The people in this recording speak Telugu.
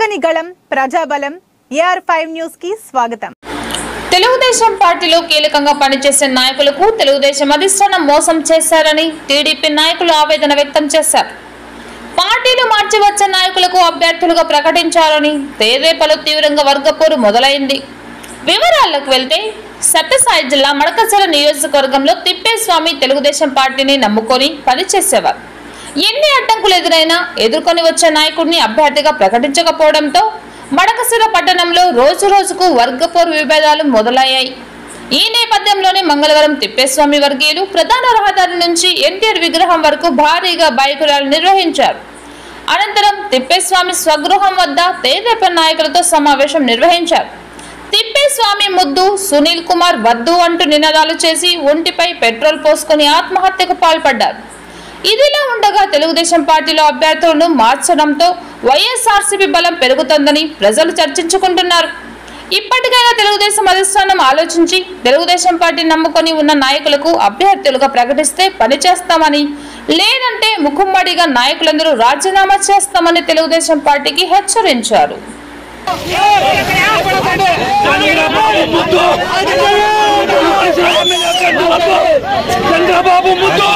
ప్రజని గళం ప్రజాబలం AR5 న్యూస్ కి స్వాగతం. తెలుగుదేశం పార్టీలో కీలకంగా పనిచేసే నాయకులకు తెలుగుదేశం అధిష్టానం మోసం చేశారని టీడీపీ నాయకులు ఆవేదన వ్యక్తం చేశారు. పార్టీలు మార్చి వచ్చే నాయకులకు అభ్యర్థులుగా ప్రకటించారని తేదేపలో తీవ్రంగా వర్గపోరు మొదలైంది. వివరాలకు వెళ్తే సత్యసాయి జిల్లా మడకసిర నియోజకవర్గంలో తిప్పేస్వామి తెలుగుదేశం పార్టీని నమ్ముకొని పనిచేసేవారు. ఎన్ని అడ్డంకులు ఎదురైనా ఎదుర్కొని వచ్చే నాయకుడిని అభ్యర్థిగా ప్రకటించకపోవడంతో మడకసిర పట్టణంలో రోజు రోజుకు వర్గపోరు విభేదాలు మొదలయ్యాయి. ఈ నేపథ్యంలోనే మంగళవారం తిప్పేస్వామి వర్గీయులు ప్రధాన రహదారి నుంచి ఎన్టీఆర్ విగ్రహం వరకు భారీగా బైక్ ర్యాలీ నిర్వహించారు. అనంతరం తిప్పేస్వామి స్వగృహం వద్ద తేదేపా నాయకులతో సమావేశం నిర్వహించారు. తిప్పేస్వామి ముద్దు సునీల్ కుమార్ వద్దు అంటూ నినాదాలు చేసి ఒంటిపై పెట్రోల్ పోసుకొని ఆత్మహత్యకు పాల్పడ్డారు. ఇదిలా ఉండగా తెలుగుదేశం పార్టీలో అభ్యర్థులను మార్చడంతో వైఎస్ఆర్సీపీ బలం పెరుగుతుందని ప్రజలు చర్చించుకుంటున్నారు. ఇప్పటికైనా తెలుగుదేశం అధిష్టానం ఆలోచించి తెలుగుదేశం పార్టీ నమ్ముకొని ఉన్న నాయకులకు అభ్యర్థులుగా ప్రకటిస్తే పనిచేస్తామని, లేదంటే ముఖమ్మడిగా నాయకులందరూ రాజీనామా చేస్తామని తెలుగుదేశం పార్టీకి హెచ్చరించారు. చంద్రబాబు ముద్దు